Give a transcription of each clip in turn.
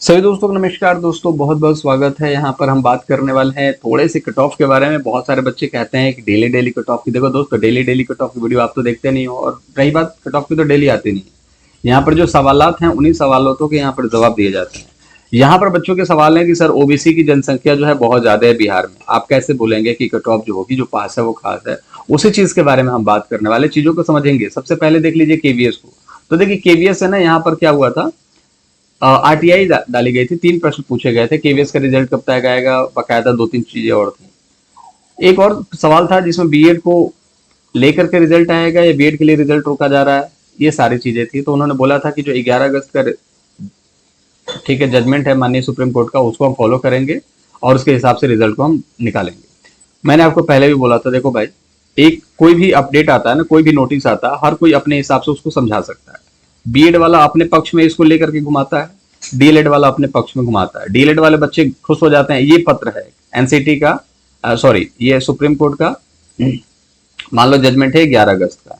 सभी दोस्तों को नमस्कार। दोस्तों बहुत बहुत स्वागत है। यहाँ पर हम बात करने वाले हैं थोड़े से कट ऑफ के बारे में। बहुत सारे बच्चे कहते हैं कि डेली डेली कट ऑफ की। देखो दोस्तों, डेली डेली कट ऑफ की वीडियो आप तो देखते नहीं हो, और रही बात कट ऑफ की, तो डेली आती नहीं है। यहाँ पर जो सवालात हैं उन्हीं सवालों के यहाँ पर जवाब दिए जाते हैं। यहाँ पर बच्चों के सवाल है कि सर ओबीसी की जनसंख्या जो है बहुत ज्यादा है बिहार में, आप कैसे बोलेंगे कि कट ऑफ जो होगी, जो पास है वो खास है। उसी चीज के बारे में हम बात करने वाले, चीजों को समझेंगे। सबसे पहले देख लीजिए केवीएस को। तो देखिए केवीएस है ना, यहाँ पर क्या हुआ था, आरटीआई डाली गई थी। 3 प्रश्न पूछे गए थे। केवीएस का रिजल्ट कब तक आएगा, बकायदा 2-3 चीजें और थी। एक और सवाल था जिसमें बीएड को लेकर के रिजल्ट आएगा या बीएड के लिए रिजल्ट रोका जा रहा है, ये सारी चीजें थी। तो उन्होंने बोला था कि जो 11 अगस्त का ठीक है जजमेंट है माननीय सुप्रीम कोर्ट का, उसको हम फॉलो करेंगे और उसके हिसाब से रिजल्ट को हम निकालेंगे। मैंने आपको पहले भी बोला था, देखो भाई, एक कोई भी अपडेट आता है ना, कोई भी नोटिस आता है, हर कोई अपने हिसाब से उसको समझा सकता है। बीएड वाला अपने पक्ष में इसको लेकर के घुमाता है, डीएलएड वाला अपने पक्ष में घुमाता है। डीएलएड वाले बच्चे खुश हो जाते हैं, ये पत्र है एनसीटी का, सॉरी ये सुप्रीम कोर्ट का, मान लो जजमेंट है 11 अगस्त का,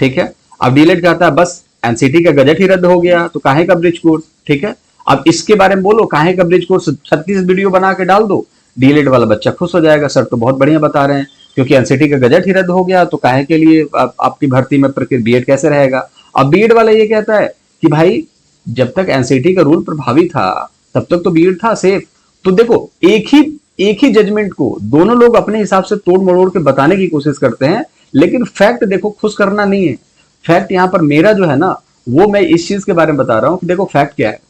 ठीक है। अब डीएलएड कहता है बस एनसीटी का गजट ही रद्द हो गया, तो काहे का ब्रिज कोर्स, ठीक है। अब इसके बारे में बोलो, काहे का ब्रिज कोर्स, 36 वीडियो बना के डाल दो, डीएलएड वाला बच्चा खुश हो जाएगा, सर तो बहुत बढ़िया बता रहे हैं, क्योंकि एनसीटी का गजट ही रद्द हो गया, तो काहे के लिए आपकी भर्ती में प्रक्रिया बीएड कैसे रहेगा। अब बीएड वाला ये कहता है कि भाई जब तक एनसीटी का रूल प्रभावी था तब तक तो बीएड था सेफ। तो देखो एक ही जजमेंट को दोनों लोग अपने हिसाब से तोड़ मरोड़ के बताने की कोशिश करते हैं, लेकिन फैक्ट देखो खुश करना नहीं है। फैक्ट यहाँ पर मेरा जो है ना, वो मैं इस चीज के बारे में बता रहा हूं कि देखो फैक्ट क्या है।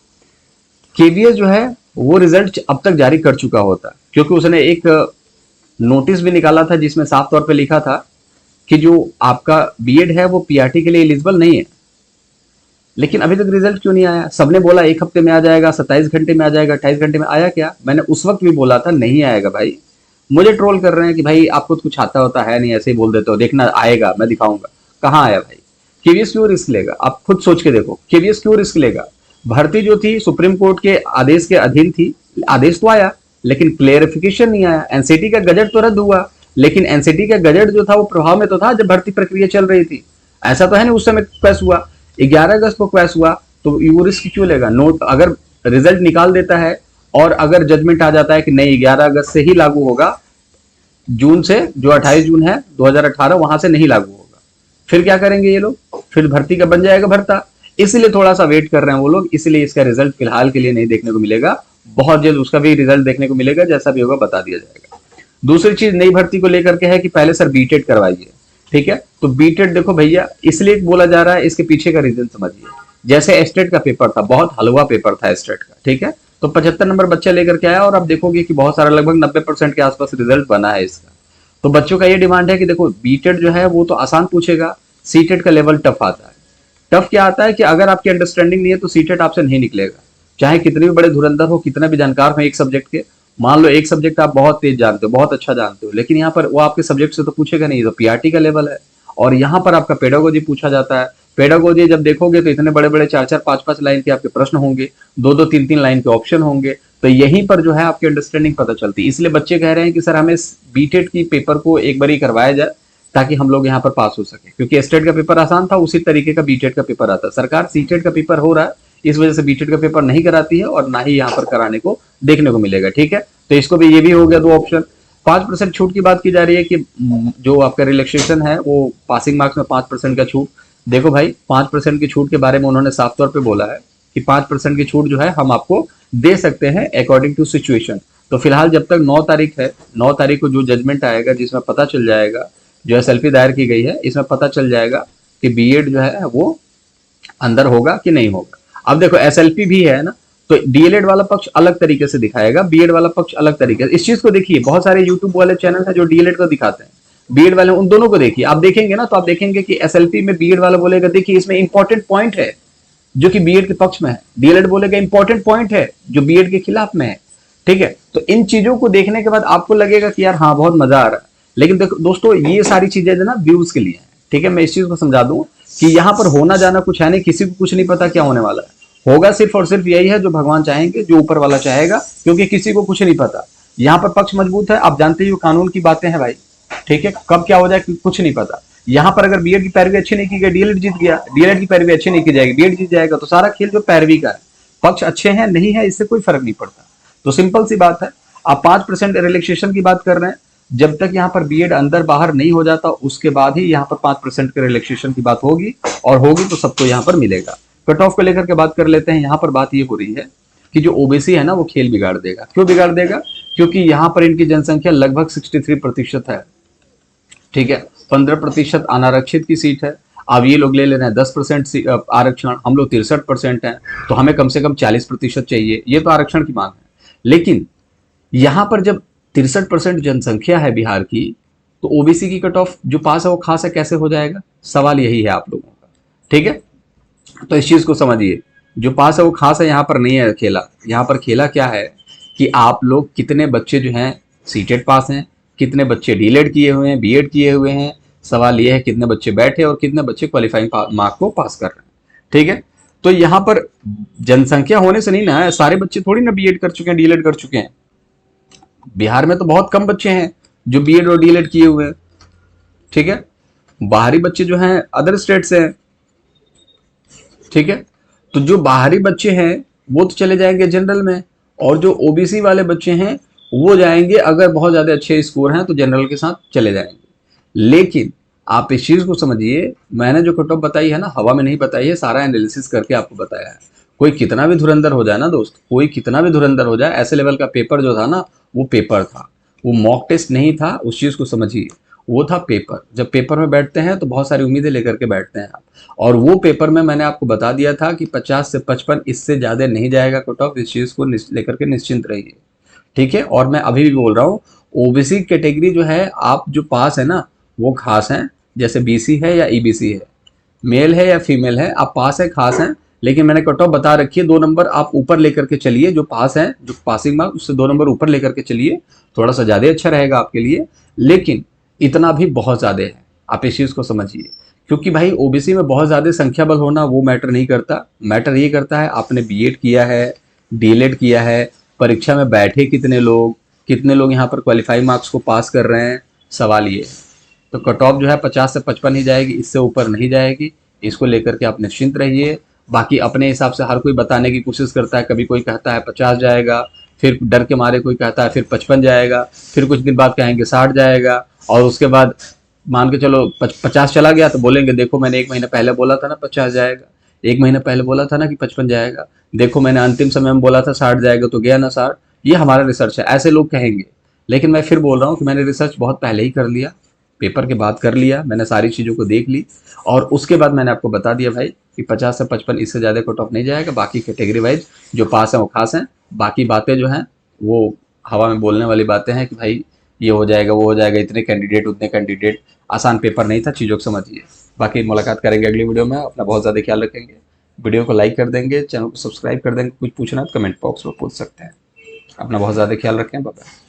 केवीएस जो है वो रिजल्ट अब तक जारी कर चुका होता, क्योंकि उसने एक नोटिस भी निकाला था जिसमें साफ तौर पे लिखा था कि जो आपका बीएड है वो पीआरटी के लिए एलिजिबल नहीं है। लेकिन अभी तक रिजल्ट क्यों नहीं आया। सबने बोला 1 हफ्ते में आ जाएगा, 27 घंटे में आ जाएगा, 28 घंटे में। आया क्या? मैंने उस वक्त भी बोला था नहीं आएगा भाई। मुझे ट्रोल कर रहे हैं कि भाई आपको तो कुछ आता होता है नहीं, ऐसे ही बोल देते हो, देखना आएगा मैं दिखाऊंगा। कहाँ आया भाई? केवीएस क्यों रिस्क लेगा? आप खुद सोच के देखो, केवीएस क्यों रिस्क लेगा? भर्ती जो थी सुप्रीम कोर्ट के आदेश के अधीन थी, आदेश तो आया लेकिन क्लेरिफिकेशन नहीं आया। एनसीटी का गजट तो रद्द हुआ, लेकिन एनसीटी का गजट जो था वो प्रभाव में तो था जब भर्ती प्रक्रिया चल रही थी। ऐसा तो है नहीं उस समय क्वैश हुआ, 11 अगस्त को क्वैश हुआ, तो वो रिस्क क्यों लेगा? नोट अगर रिजल्ट निकाल देता है और अगर जजमेंट आ जाता है कि नहीं 11 अगस्त से ही लागू होगा, जून से, जो 28 जून है 2018, वहां से नहीं लागू होगा, फिर क्या करेंगे ये लोग? फिर भर्ती का बन जाएगा भरता। इसलिए थोड़ा सा वेट कर रहे हैं वो लोग, इसलिए इसका रिजल्ट फिलहाल के लिए नहीं देखने को मिलेगा। बहुत जल्द उसका भी रिजल्ट देखने को मिलेगा, जैसा भी होगा बता दिया जाएगा। दूसरी चीज नई भर्ती को लेकर के है कि पहले सर बीटेड करवाइए, ठीक है। तो बीटेड देखो भैया, इसलिए बोला जा रहा है, इसके पीछे का रीजन समझिए। जैसे एस्टेट का पेपर था, बहुत हलवा पेपर था एस्टेट का, ठीक है। तो 75 नंबर बच्चा लेकर के आया, और अब देखोगे कि बहुत सारा लगभग 90% के आसपास रिजल्ट बना है इसका। तो बच्चों का ये डिमांड है कि देखो बीटेड जो है वो तो आसान पूछेगा, सीटेड का लेवल टफ आता है। टफ क्या आता है कि अगर आपकी अंडरस्टैंडिंग नहीं है तो सीटेट आपसे नहीं निकलेगा, चाहे कितने भी बड़े धुरंधर हो, कितना भी जानकार हो एक सब्जेक्ट के। मान लो एक सब्जेक्ट आप बहुत तेज जानते हो, बहुत अच्छा जानते हो, लेकिन यहाँ पर वो आपके सब्जेक्ट से तो पूछेगा नहीं, तो पीआरटी का लेवल है। और यहाँ पर आपका पेडागोजी पूछा जाता है। पेडागोजी जब देखोगे तो इतने बड़े बड़े 4-4, 5-5 लाइन के आपके प्रश्न होंगे, 2-2, 3-3 लाइन के ऑप्शन होंगे। तो यहीं पर जो है आपकी अंडरस्टैंडिंग पता चलती है। इसलिए बच्चे कह रहे हैं कि सर हमें बीटेड की पेपर को एक बार ही करवाया जाए ताकि हम लोग यहाँ पर पास हो सके, क्योंकि एस्टेट का पेपर आसान था, उसी तरीके का बीटेड का पेपर आता है। सरकार सीटेड का पेपर हो रहा है, इस वजह से बीटेड का पेपर नहीं कराती है, और ना ही यहाँ पर कराने को देखने को मिलेगा, ठीक है। तो इसको भी, ये भी हो गया 2 ऑप्शन। 5% छूट की बात की जा रही है कि जो आपका रिलैक्सेशन है वो पासिंग मार्क्स में 5% का छूट। देखो भाई 5% की छूट के बारे में उन्होंने साफ तौर पे बोला है कि 5% की छूट जो है हम आपको दे सकते हैं अकॉर्डिंग टू सिचुएशन। तो फिलहाल जब तक 9 तारीख है, 9 तारीख को जो जजमेंट आएगा जिसमें पता चल जाएगा, जो एसएलपी दायर की गई है इसमें पता चल जाएगा कि बीएड जो है वो अंदर होगा कि नहीं होगा। अब देखो एसएलपी भी है ना, तो डीएलएड वाला पक्ष अलग तरीके से दिखाएगा, बीएड वाला पक्ष अलग तरीके से। इस चीज को देखिए, बहुत सारे यूट्यूब वाले चैनल है जो डीएलएड को दिखाते हैं, बीएड वाले, उन दोनों को देखिए। आप देखेंगे ना तो आप देखेंगे कि एसएलपी में बीएड वाला बोलेगा देखिए इसमें इंपॉर्टेंट पॉइंट है जो कि बीएड के पक्ष में है, डीएलएड बोलेगा इंपॉर्टेंट पॉइंट है जो बीएड के खिलाफ में है, ठीक है। तो इन चीजों को देखने के बाद आपको लगेगा कि यार हाँ बहुत मजा आ रहा है, लेकिन देखो दोस्तों ये सारी चीजें जो ना व्यूज के लिए है, ठीक है। मैं इस चीज को समझा दूं कि यहाँ पर होना जाना कुछ है नहीं, किसी को कुछ नहीं पता क्या होने वाला है। होगा सिर्फ और सिर्फ यही है जो भगवान चाहेंगे, जो ऊपर वाला चाहेगा, क्योंकि किसी को कुछ नहीं पता। यहाँ पर पक्ष मजबूत है, आप जानते ही हो कानून की बातें हैं भाई, ठीक है। कब क्या हो जाए कुछ नहीं पता। यहाँ पर अगर बीएड की पैरवी अच्छी नहीं की गई, डीएलएड जीत गया, डीएलएड की पैरवी अच्छी नहीं की जाएगी, बीएड जीत जाएगा, तो सारा खेल जो पैरवी का है, पक्ष अच्छे हैं नहीं है इससे कोई फर्क नहीं पड़ता। तो सिंपल सी बात है, आप 5% रिलैक्सेशन की बात कर रहे हैं, जब तक यहाँ पर बीएड अंदर बाहर नहीं हो जाता उसके बाद ही यहाँ पर 5% के रिलैक्सेशन की बात होगी, और होगी तो सबको यहाँ पर मिलेगा। कट ऑफ को लेकर के बात कर लेते हैं। यहाँ पर बात ये हो रही है कि जो ओबीसी है ना वो खेल बिगाड़ देगा। क्यों बिगाड़ देगा? क्योंकि यहाँ पर इनकी जनसंख्या लगभग 63% है, ठीक है, 15% अनारक्षित की सीट है। अब ये लोग ले ले रहे हैं 10% आरक्षण, हम लोग 63% हैं, तो हमें कम से कम 40% चाहिए, ये तो आरक्षण की मांग है। लेकिन यहां पर जब 63% जनसंख्या है बिहार की, तो ओबीसी की कट ऑफ जो पास है वो खास है, कैसे हो जाएगा? सवाल यही है आप लोगों का, ठीक है। तो इस चीज को समझिए, जो पास है वो खास है, यहाँ पर नहीं है खेला। यहाँ पर खेला क्या है कि आप लोग कितने बच्चे जो हैं सीटेड पास हैं, कितने बच्चे डीलेड किए हुए हैं, बीएड किए हुए हैं। सवाल ये है कितने बच्चे बैठे और कितने बच्चे क्वालिफाइंग मार्क को पास कर रहे हैं, ठीक है। तो यहाँ पर जनसंख्या होने से नहीं ना, सारे बच्चे थोड़ी ना बीएड कर चुके हैं, डीलेड कर चुके हैं। बिहार में तो बहुत कम बच्चे हैं जो बीएड और डीलेड किए हुए हैं, ठीक है। बाहरी बच्चे जो हैं अदर स्टेट से हैं, ठीक है। तो जो बाहरी बच्चे हैं वो तो चले जाएंगे जनरल में, और जो ओबीसी वाले बच्चे हैं वो जाएंगे, अगर बहुत ज्यादा अच्छे स्कोर हैं तो जनरल के साथ चले जाएंगे। लेकिन आप इस चीज को समझिए, मैंने जो कट ऑफ बताई है ना, हवा में नहीं बताई है, सारा एनालिसिस करके आपको बताया है। कोई कितना भी धुरंधर हो जाए ना दोस्त, कोई कितना भी धुरंधर हो जाए, ऐसे लेवल का पेपर जो था ना वो पेपर था, वो मॉक टेस्ट नहीं था। उस चीज को समझिए, वो था पेपर। जब पेपर में बैठते हैं तो बहुत सारी उम्मीदें लेकर के बैठते हैं आप, और वो पेपर में मैंने आपको बता दिया था कि 50 से 55, इससे ज्यादा नहीं जाएगा कट ऑफ। इस चीज को लेकर के निश्चिंत रहिए, ठीक है। और मैं अभी भी बोल रहा हूँ, ओबीसी कैटेगरी जो है, आप जो पास है ना वो खास हैं, जैसे बीसी है या ईबीसी है, मेल है या फीमेल है, आप पास है खास हैं। लेकिन मैंने कट ऑफ बता रखी है, 2 नंबर आप ऊपर लेकर के चलिए, जो पास है, जो पासिंग मार्क उससे 2 नंबर ऊपर लेकर के चलिए, थोड़ा सा ज्यादा अच्छा रहेगा आपके लिए। लेकिन इतना भी बहुत ज्यादा है, आप इस चीज को समझिए। क्योंकि भाई ओबीसी में बहुत ज्यादा संख्या बल होना वो मैटर नहीं करता, मैटर ये करता है आपने बीएड किया है, डीएलएड किया है, परीक्षा में बैठे कितने लोग यहाँ पर क्वालिफाई मार्क्स को पास कर रहे हैं, सवाल ये है। तो कट ऑफ जो है 50 से 55 ही जाएगी, इससे ऊपर नहीं जाएगी। इसको लेकर के आप निश्चिंत रहिए। बाकी अपने हिसाब से हर कोई बताने की कोशिश करता है, कभी कोई कहता है 50 जाएगा, फिर डर के मारे कोई कहता है फिर 55 जाएगा, फिर कुछ दिन बाद कहेंगे 60 जाएगा, और उसके बाद मान के चलो 50 चला गया तो बोलेंगे देखो मैंने 1 महीना पहले बोला था ना 50 जाएगा, 1 महीना पहले बोला था ना कि 55 जाएगा, देखो मैंने अंतिम समय में बोला था 60 जाएगा तो गया ना 60, ये हमारा रिसर्च है, ऐसे लोग कहेंगे। लेकिन मैं फिर बोल रहा हूँ कि मैंने रिसर्च बहुत पहले ही कर लिया, पेपर के बाद कर लिया, मैंने सारी चीज़ों को देख ली, और उसके बाद मैंने आपको बता दिया भाई कि 50 से 55 इससे ज़्यादा कट ऑफ नहीं जाएगा। बाकी कैटेगरी वाइज जो पास हैं वो खास हैं, बाकी बातें जो हैं वो हवा में बोलने वाली बातें हैं कि भाई ये हो जाएगा वो हो जाएगा, इतने कैंडिडेट उतने कैंडिडेट। आसान पेपर नहीं था, चीज़ों को समझिए। बाकी मुलाकात करेंगे अगली वीडियो में, अपना बहुत ज़्यादा ख्याल रखेंगे। वीडियो को लाइक कर देंगे, चैनल को सब्सक्राइब कर देंगे, कुछ पूछना है तो कमेंट बॉक्स में पूछ सकते हैं। अपना बहुत ज़्यादा ख्याल रखें, बाय बाय।